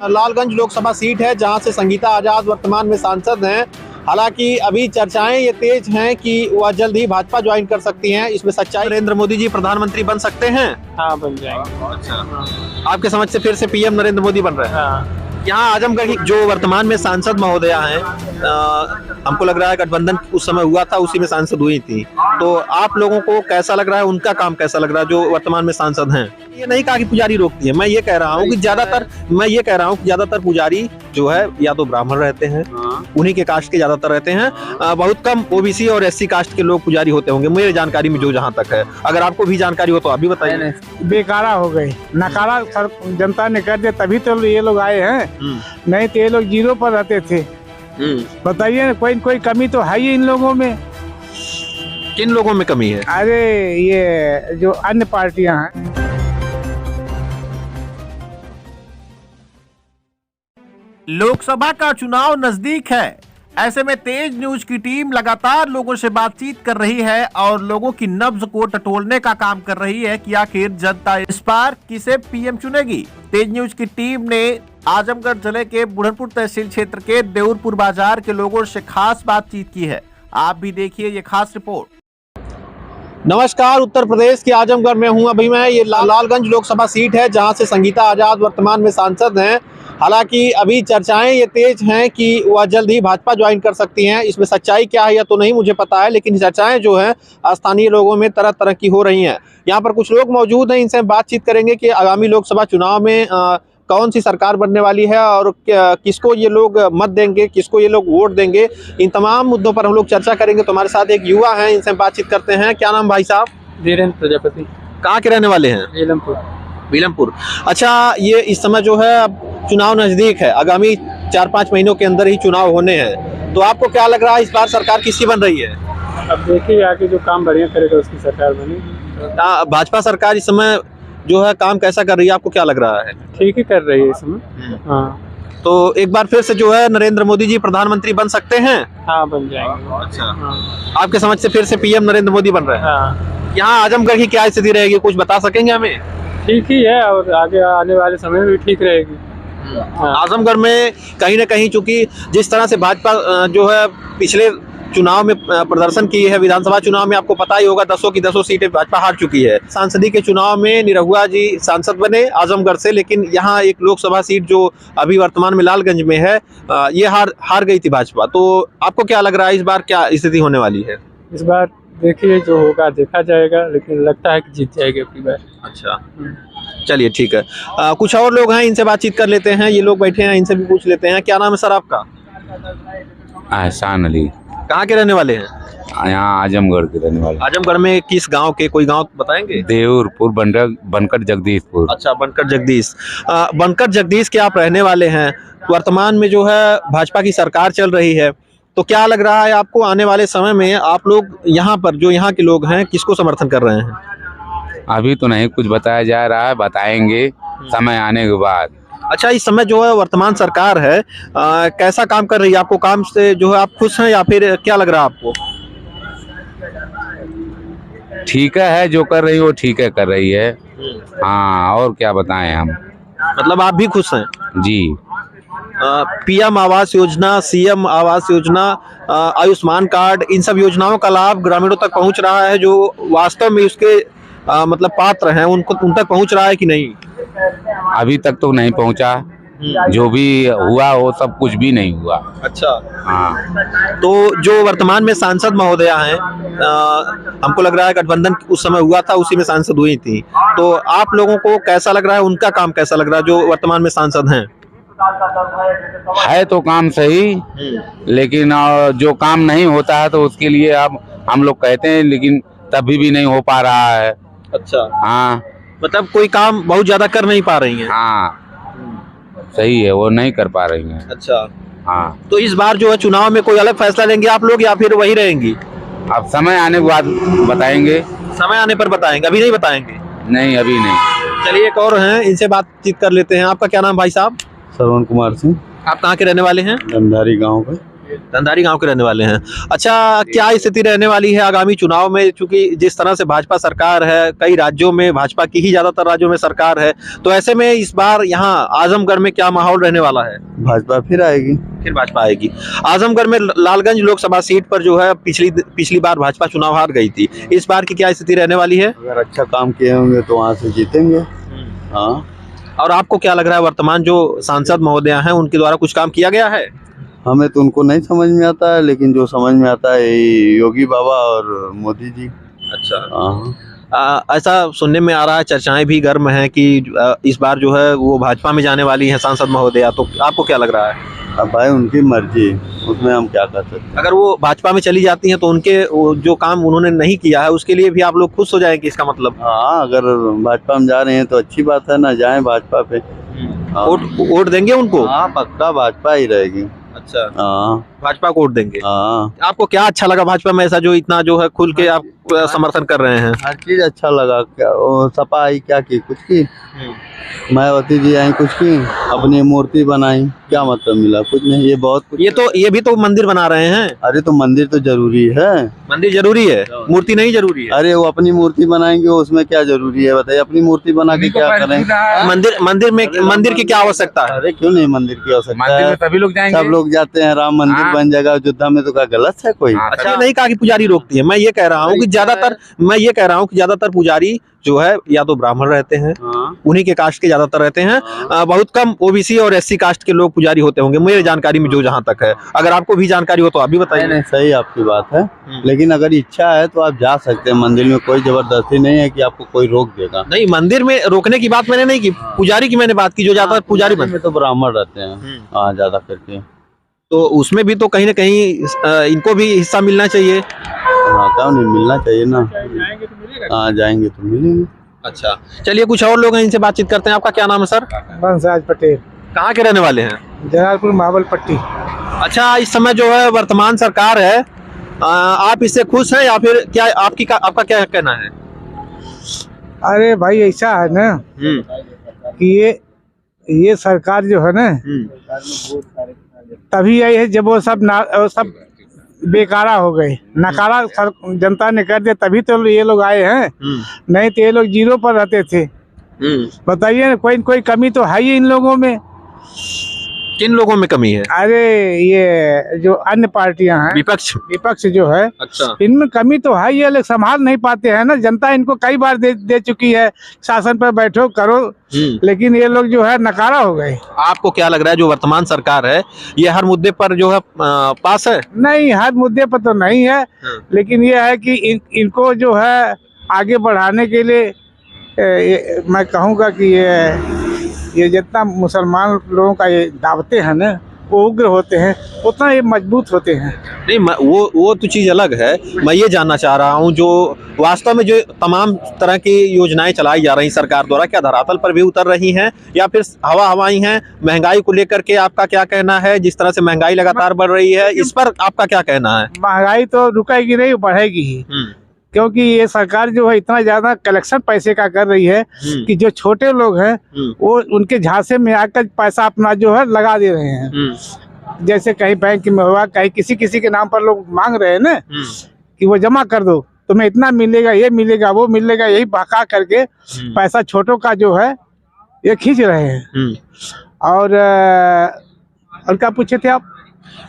Lalganj Lok Sabha seat है जहां से संगीता आजाद वर्तमान में सांसद हैं। हालांकि अभी चर्चाएं ये तेज हैं कि वह जल्द ही भाजपा ज्वाइन कर सकती हैं। इसमें सच्चाई नरेंद्र मोदी जी प्रधानमंत्री बन सकते हैं। हाँ, बन जाएंगे। अच्छा, आपके समझ से फिर से पीएम नरेंद्र मोदी बन रहे हैं। हाँ। यहाँ आजमगढ़ की जो वर्तमान में सांसद महोदया हैं, हमको लग रहा है गठबंधन उस समय हुआ था, उसी में सांसद हुई थी। तो आप लोगों को कैसा लग रहा है, उनका काम कैसा लग रहा है जो वर्तमान में सांसद हैं? ये नहीं कहा कि पुजारी रोकती है, मैं ये कह रहा हूँ कि ज्यादातर पुजारी जो है या तो ब्राह्मण रहते हैं, उन्हीं के कास्ट के ज्यादातर रहते हैं। बहुत कम ओबीसी और एससी कास्ट के लोग पुजारी होते होंगे, मेरी जानकारी में जो जहाँ तक है। अगर आपको भी जानकारी हो तो आप भी बताइए। बेकारा हो गई, नकारा जनता ने कर दिया, तभी तो ये लोग आए हैं। नहीं तो ये लोग जीरो पर रहते थे। बताइए, कोई कमी तो है ही इन लोगों में। किन लोगों में कमी है? अरे ये जो अन्य पार्टियां हैं। लोकसभा का चुनाव नजदीक है, ऐसे में तेज न्यूज की टीम लगातार लोगों से बातचीत कर रही है और लोगों की नब्ज को टटोलने का काम कर रही है कि आखिर जनता इस बार किसे पीएम चुनेगी। तेज न्यूज की टीम ने आजमगढ़ जिले के बुढ़नपुर तहसील क्षेत्र के देउरपुर बाजार के लोगों से खास बातचीत की है। आप भी देखिए ये खास रिपोर्ट। नमस्कार, उत्तर प्रदेश के आजमगढ़ में हूँ अभी मैं। ये लालगंज लोकसभा सीट है जहां से संगीता आजाद वर्तमान में सांसद हैं। हालांकि अभी चर्चाएं ये तेज हैं कि वह जल्द ही भाजपा ज्वाइन कर सकती हैं। इसमें सच्चाई क्या है या तो नहीं मुझे पता है, लेकिन चर्चाएं जो हैं स्थानीय लोगों में तरह तरह की हो रही हैं। यहाँ पर कुछ लोग मौजूद हैं, इनसे बातचीत करेंगे कि आगामी लोकसभा चुनाव में कौन सी सरकार बनने वाली है और किसको ये लोग मत देंगे, किसको ये लोग वोट देंगे। इन तमाम मुद्दों पर हम लोग चर्चा करेंगे। तो हमारे साथ एक युवा हैं, इनसे बातचीत करते हैं। क्या नाम भाई साहब? धीरेन्द्र प्रजापति। कहाँ के रहने वाले हैं? बीलमपुर। अच्छा, ये इस समय जो है अब चुनाव नजदीक है, आगामी 4-5 महीनों के अंदर ही चुनाव होने हैं। तो आपको क्या लग रहा है, इस बार सरकार किसकी बन रही है? अब देखिए, आगे जो काम बढ़िया करेगा उसकी सरकार बनेगी। भाजपा सरकार इस समय जो है काम कैसा कर रही है, आपको क्या लग रहा है? ठीक ही कर रही है इसमें। हाँ। तो एक बार फिर से जो है नरेंद्र मोदी जी प्रधानमंत्री बन सकते हैं। हाँ, बन जाएंगे। अच्छा, आपके समझ से फिर से पीएम नरेंद्र मोदी बन रहे हैं। हाँ। यहाँ आजमगढ़ की क्या स्थिति रहेगी, कुछ बता सकेंगे हमें? ठीक ही है और आगे आने वाले समय में भी ठीक रहेगी। हाँ। आजमगढ़ में कहीं न कहीं चूंकि जिस तरह से भाजपा जो है पिछले चुनाव में प्रदर्शन की है, विधानसभा चुनाव में आपको पता ही होगा 10 की 10 सीटें भाजपा हार चुकी है। सांसदी के चुनाव में निरहुआ जी सांसद बने आजमगढ़ से, लेकिन यहाँ एक लोकसभा सीट जो अभी वर्तमान में लालगंज में है, ये हार गई थी भाजपा। तो आपको क्या लग रहा है, इस बार क्या स्थिति होने वाली है? इस बार देखिए, जो होगा देखा जाएगा, लेकिन लगता है कि जीत जाएगी अपनी बार। अच्छा, चलिए ठीक है। कुछ और लोग हैं, इनसे बातचीत कर लेते हैं। ये लोग बैठे हैं, इनसे भी पूछ लेते हैं। क्या नाम है सर आपका? एहसान अली। कहाँ के रहने वाले हैं? यहाँ आजमगढ़ के रहने वाले। आजमगढ़ में किस गांव के, कोई गांव बताएंगे? देउरपुर, बनकर जगदीशपुर। अच्छा, बनकर जगदीश। बनकर जगदीश के आप रहने वाले हैं। वर्तमान में जो है भाजपा की सरकार चल रही है, तो क्या लग रहा है आपको आने वाले समय में आप लोग यहाँ पर जो यहाँ के लोग हैं किसको समर्थन कर रहे हैं? अभी तो नहीं कुछ बताया जा रहा है, बताएंगे समय आने के बाद। अच्छा, इस समय जो है वर्तमान सरकार है कैसा काम कर रही है? आपको काम से जो है आप खुश हैं या फिर क्या लग रहा है आपको? ठीक है, जो कर रही है वो ठीक है कर रही है। हाँ, और क्या बताएं हम। मतलब आप भी खुश हैं? जी। PM Awas Yojana, CM Awas Yojana, Ayushman card, इन सब योजनाओं का लाभ ग्रामीणों तक पहुंच रहा है जो वास्तव में उसके मतलब पात्र हैं, उन तक पहुंच रहा है कि नहीं? अभी तक तो नहीं पहुंचा। जो भी हुआ वो सब कुछ भी नहीं हुआ। अच्छा। हाँ। तो जो वर्तमान में सांसद महोदया हैं, हमको लग रहा है गठबंधन उस समय हुआ था, उसी में सांसद हुई थी। तो आप लोगों को कैसा लग रहा है, उनका काम कैसा लग रहा है जो वर्तमान में सांसद हैं? है तो काम सही, लेकिन जो काम नहीं होता है तो उसके लिए अब हम लोग कहते हैं, लेकिन तभी भी नहीं हो पा रहा है। अच्छा। हाँ, मतलब कोई काम बहुत ज्यादा कर नहीं पा रही हैं। हाँ, सही है, वो नहीं कर पा रही हैं। अच्छा। हाँ, तो इस बार जो है चुनाव में कोई अलग फैसला लेंगे आप लोग या फिर वही रहेंगी? अब समय आने के बाद बताएंगे। समय आने पर बताएंगे, अभी नहीं बताएंगे? नहीं, अभी नहीं। चलिए, एक और हैं, इनसे बातचीत कर लेते हैं। आपका क्या नाम भाई साहब? श्रवण कुमार सिंह। आप कहाँ के रहने वाले हैं? गंधारी गांव के। धंधारी गांव के रहने वाले हैं। अच्छा, क्या स्थिति रहने वाली है आगामी चुनाव में? क्योंकि जिस तरह से भाजपा सरकार है, कई राज्यों में भाजपा की ही ज्यादातर राज्यों में सरकार है, तो ऐसे में इस बार यहाँ आजमगढ़ में क्या माहौल रहने वाला है? भाजपा फिर आएगी। फिर भाजपा आएगी। आजमगढ़ में लालगंज लोकसभा सीट पर जो है पिछली बार भाजपा चुनाव हार गई थी, इस बार की क्या स्थिति रहने वाली है? अगर अच्छा काम किए होंगे तो वहाँ से जीतेंगे। हाँ। और आपको क्या लग रहा है, वर्तमान जो सांसद महोदय हैं उनके द्वारा कुछ काम किया गया है? हमें तो उनको नहीं समझ में आता है, लेकिन जो समझ में आता है यही योगी बाबा और मोदी जी। अच्छा। हाँ। ऐसा सुनने में आ रहा है, चर्चाएं भी गर्म हैं कि इस बार जो है वो भाजपा में जाने वाली हैं सांसद महोदया, तो आपको क्या लग रहा है? अब भाई उनकी मर्जी, उसमें हम क्या कर सकते हैं। अगर वो भाजपा में चली जाती हैं तो उनके जो काम उन्होंने नहीं किया है उसके लिए भी आप लोग खुश हो जाएंगे, इसका मतलब? हाँ, अगर भाजपा में जा रहे हैं तो अच्छी बात है ना, जाएं भाजपा पे। हाँ। वोट देंगे उनको? हाँ, पक्का भाजपा ही रहेगी। अच्छा। हाँ। भाजपा को वोट देंगे। हाँ। आपको क्या अच्छा लगा भाजपा में, ऐसा जो इतना जो है खुल के आप समर्थन कर रहे हैं? हर चीज अच्छा लगा। क्या वो सपा आई, क्या की, कुछ की। मायावती जी आई, कुछ की, अपनी मूर्ति बनाई, क्या मतलब मिला? कुछ नहीं। ये बहुत कुछ। ये भी तो मंदिर बना रहे हैं। अरे तो मंदिर तो जरूरी है। मंदिर जरूरी है, मूर्ति नहीं जरूरी है? अरे वो अपनी मूर्ति बनाएंगे, उसमें क्या जरूरी है बताइए? अपनी मूर्ति बना के क्या करेंगे? मंदिर की क्या आवश्यकता है? अरे क्यों नहीं मंदिर की आवश्यकता मंदिर में है? सभी लोग जाएंगे। सब लोग जाते हैं, राम मंदिर हाँ। बन जाएगा अयोध्या में, तो क्या गलत है कोई? अच्छा, ये नहीं कहा कि पुजारी रोकती है। मैं ये कह रहा हूँ कि ज्यादातर पुजारी जो है या तो ब्राह्मण रहते हैं, हाँ। उन्हीं के कास्ट के ज्यादातर रहते हैं। बहुत कम ओबीसी और एससी कास्ट के लोग पुजारी होते होंगे, मेरे जानकारी में जो जहाँ तक है। अगर आपको भी जानकारी हो तो आप भी बताइए। नहीं, सही आपकी बात है, लेकिन अगर इच्छा है तो आप जा सकते हैं मंदिर में। कोई जबरदस्ती नहीं है कि आपको कोई रोक देगा। नहीं, मंदिर में रोकने की बात मैंने नहीं की, पुजारी की मैंने बात की, जो ज्यादा पुजारी में तो ब्राह्मण रहते हैं। हाँ, ज्यादा करके। तो उसमें भी तो कहीं ना कहीं इनको भी हिस्सा मिलना चाहिए। हाँ, क्यों नहीं, मिलना चाहिए ना। हाँ, जाएंगे तो मिलेंगे। अच्छा, चलिए कुछ और लोग हैं, इनसे बातचीत करते हैं। आपका क्या नाम है सर? बंसराज पटेल, कहाँ के रहने वाले हैं? जलालपुर मावल पट्टी। अच्छा, इस समय जो है वर्तमान सरकार है, आप इससे खुश हैं या फिर क्या आपका क्या कहना है? अरे भाई ऐसा है ना कि ये सरकार जो है ना तभी आई है जब वो सब बेकारा हो गए, नकारा जनता ने कर दिया, तभी तो ये लोग आए हैं। नहीं तो ये लोग जीरो पर रहते थे। बताइए ना, कोई कमी तो है ही इन लोगों में। किन लोगों में कमी है? अरे ये जो अन्य पार्टियां हैं, विपक्ष जो है, अच्छा, इनमें कमी तो है, ये लोग संभाल नहीं पाते हैं ना। जनता इनको कई बार दे चुकी है, शासन पर बैठो करो, लेकिन ये लोग जो है नकारा हो गए। आपको क्या लग रहा है जो वर्तमान सरकार है ये हर मुद्दे पर जो है पास है? नहीं, हर मुद्दे पर तो नहीं है, लेकिन ये है कि इनको जो है आगे बढ़ाने के लिए मैं कहूँगा कि ये जितना मुसलमान लोगों का ये दावते हैं ना, वो उग्र होते हैं, उतना ये मजबूत होते हैं। नहीं, वो तो चीज़ अलग है। मैं ये जानना चाह रहा हूँ जो वास्तव में जो तमाम तरह की योजनाएं चलाई जा रही सरकार द्वारा, क्या धरातल पर भी उतर रही हैं या फिर हवाई हैं? महंगाई को लेकर के आपका क्या कहना है? जिस तरह से महंगाई लगातार बढ़ रही है, इस पर आपका क्या कहना है? महंगाई तो रुकेगी नहीं, बढ़ेगी ही, क्योंकि ये सरकार जो है इतना ज्यादा कलेक्शन पैसे का कर रही है कि जो छोटे लोग हैं वो उनके झांसे में आकर पैसा अपना जो है लगा दे रहे हैं। जैसे कहीं बैंक में हुआ, कहीं किसी के नाम पर लोग मांग रहे हैं ना कि वो जमा कर दो, तुम्हें इतना मिलेगा, ये मिलेगा, वो मिलेगा, यही बका करके पैसा छोटों का जो है ये खींच रहे हैं। और क्या पूछे थे आप?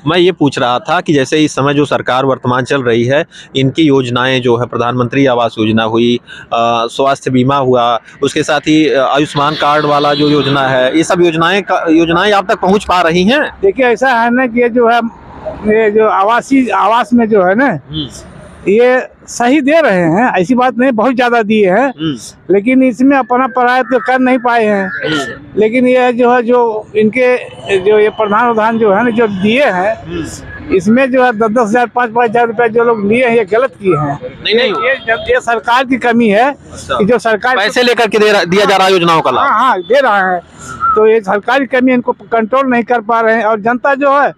मैं ये पूछ रहा था कि जैसे इस समय जो सरकार वर्तमान चल रही है, इनकी योजनाएं जो है, प्रधानमंत्री आवास योजना हुई, स्वास्थ्य बीमा हुआ, उसके साथ ही आयुष्मान कार्ड वाला जो योजना है, ये सब योजनाएं आप तक पहुंच पा रही हैं? देखिए ऐसा है ना कि ये जो आवास में जो है ना, ये सही दे रहे हैं, ऐसी बात नहीं, बहुत ज्यादा दिए हैं, लेकिन इसमें अपना पढ़ाई तो कर नहीं पाए हैं। लेकिन ये जो है, जो इनके जो ये प्रधान जो है ना, जो दिए हैं, इसमें जो है 10-10 हज़ार 5-5 हज़ार रुपए जो लोग लिए हैं, ये गलत किए हैं। नहीं, ये सरकार की कमी है कि जो सरकार पैसे लेकर के दिया जा रहा है योजनाओं का लाभ। हाँ, दे रहा है, तो ये सरकारी कमी, इनको कंट्रोल नहीं कर पा रहे हैं। और जनता जो है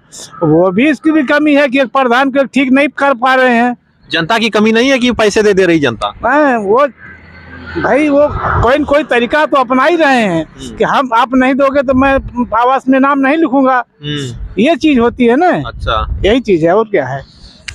वो भी इसकी भी कमी है कि एक प्रधान को ठीक नहीं कर पा रहे हैं। जनता की कमी नहीं है कि पैसे दे रही जनता, वो भाई वो कोई न कोई तरीका तो अपना ही रहे हैं कि हम आप नहीं दोगे तो मैं आवास में नाम नहीं लिखूंगा, ये चीज होती है ना। अच्छा, यही चीज है और क्या है।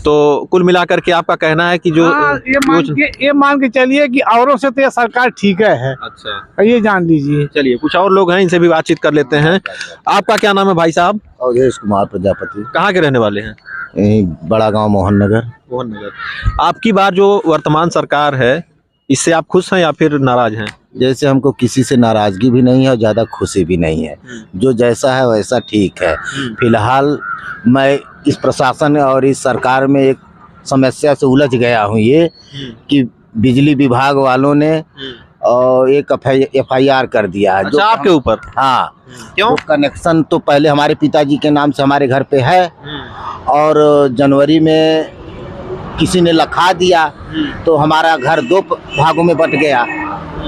तो कुल मिलाकर के आपका कहना है कि जो हाँ, ये मान के चलिए कि औरों से तो ये सरकार ठीक है। अच्छा, ये जान लीजिए। चलिए कुछ और लोग हैं, इनसे भी बातचीत कर लेते हैं। आपका क्या नाम है भाई साहब? अवधेश कुमार प्रजापति, कहाँ के रहने वाले हैं? यहीं बड़ा गांव मोहन नगर। मोहन नगर। आपकी बार जो वर्तमान सरकार है, इससे आप खुश हैं या फिर नाराज हैं? जैसे हमको किसी से नाराजगी भी नहीं है और ज़्यादा खुशी भी नहीं है, जो जैसा है वैसा ठीक है। फिलहाल मैं इस प्रशासन और इस सरकार में एक समस्या से उलझ गया हूँ, ये कि बिजली विभाग वालों ने और एक FIR कर दिया है। अच्छा, आपके ऊपर? हाँ। क्यों? वो कनेक्शन तो पहले हमारे पिताजी के नाम से हमारे घर पे है और जनवरी में किसी ने लिखा दिया तो हमारा घर 2 भागों में बट गया।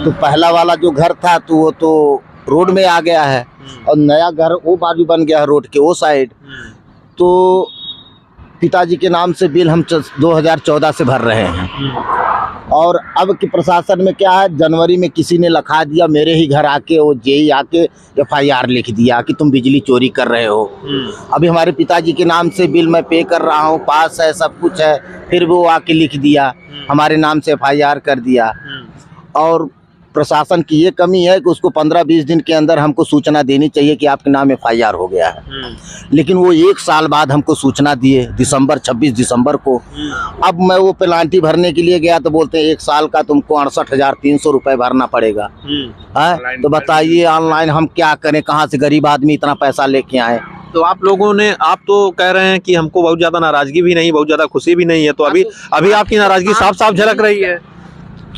तो पहला वाला जो घर था तो वो तो रोड में आ गया है और नया घर वो बाजू बन गया है रोड के वो साइड। तो पिताजी के नाम से बिल हम 2014 से भर रहे हैं और अब की प्रशासन में क्या है, जनवरी में किसी ने लिखा दिया मेरे ही घर आके, वो जेई आके FIR लिख दिया कि तुम बिजली चोरी कर रहे हो। अभी हमारे पिताजी के नाम से बिल मैं पे कर रहा हूँ, पास है, सब कुछ है, फिर वो आके लिख दिया हमारे नाम से FIR कर दिया। और प्रशासन की ये कमी है कि उसको 15-20 दिन के अंदर हमको सूचना देनी चाहिए कि आपके नाम FIR हो गया है, लेकिन वो 1 साल बाद हमको सूचना दिए 26 दिसंबर को। अब मैं वो पेनाल्टी भरने के लिए गया तो बोलते हैं 1 साल का तुमको 68,300 रुपये भरना पड़ेगा। तो बताइए ऑनलाइन हम क्या करें, कहाँ से गरीब आदमी इतना पैसा लेके आए। तो आप लोगों ने, आप तो कह रहे हैं कि हमको बहुत ज्यादा नाराजगी भी नहीं, बहुत ज्यादा खुशी भी नहीं है, तो अभी आपकी नाराजगी साफ साफ झलक रही है।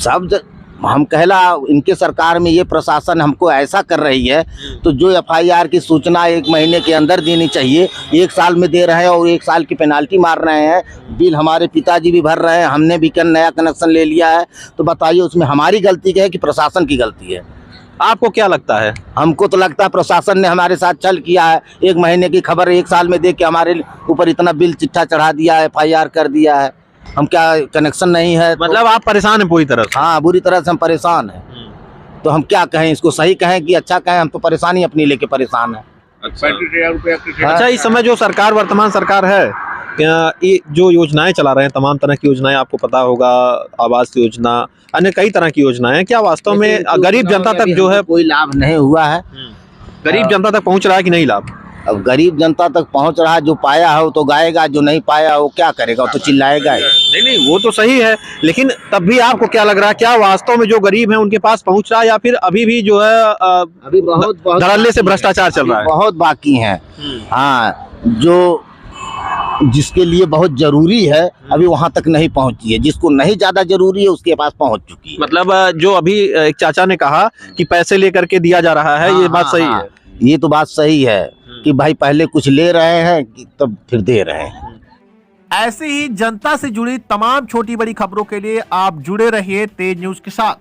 सब हम कहला इनके सरकार में ये प्रशासन हमको ऐसा कर रही है, तो जो FIR की सूचना 1 महीने के अंदर देनी चाहिए 1 साल में दे रहे हैं और 1 साल की पेनाल्टी मार रहे हैं। बिल हमारे पिताजी भी भर रहे हैं, हमने भी नया कनेक्शन ले लिया है। तो बताइए उसमें हमारी गलती क्या है कि प्रशासन की गलती है? आपको क्या लगता है? हमको तो लगता है प्रशासन ने हमारे साथ छल किया है। 1 महीने की खबर 1 साल में दे के हमारे ऊपर इतना बिल चिट्ठा चढ़ा दिया है, FIR कर दिया है। हम क्या कनेक्शन नहीं है? मतलब आप परेशान हैं पूरी तरह से? हाँ, बुरी तरह से हम परेशान हैं। तो हम क्या कहें, इसको सही कहें कि अच्छा कहें? हम तो परेशानी अपनी लेके परेशान है। अच्छा, इस समय जो सरकार, वर्तमान सरकार है, ये जो योजनाएं चला रहे हैं, तमाम तरह की योजनाएं, आपको पता होगा, आवास योजना, अन्य कई तरह की योजनाएं हैं, क्या वास्तव में गरीब जनता तक जो है कोई लाभ नहीं हुआ है? गरीब जनता तक पहुंच रहा है कि नहीं लाभ? अब गरीब जनता तक पहुंच रहा है, जो पाया है वो तो गाएगा, जो नहीं पाया वो क्या करेगा, वो तो चिल्लाएगा ही। नहीं, वो तो सही है, लेकिन तब भी आपको क्या लग रहा है, क्या वास्तव में जो गरीब है उनके पास पहुंच रहा है या फिर अभी भी जो है अभी बहुत धड़ल्ले से भ्रष्टाचार चल रहा है? बहुत बाकी है। हाँ, जो जिसके लिए बहुत जरूरी है अभी वहां तक नहीं पहुंची है, जिसको नहीं ज्यादा जरूरी है उसके पास पहुंच चुकी है। मतलब जो अभी एक चाचा ने कहा कि पैसे लेकर के दिया जा रहा है, ये बात सही है? ये तो बात सही है कि भाई पहले कुछ ले रहे हैं तब फिर दे रहे हैं। ऐसी ही जनता से जुड़ी तमाम छोटी बड़ी खबरों के लिए आप जुड़े रहिए तेज न्यूज के साथ।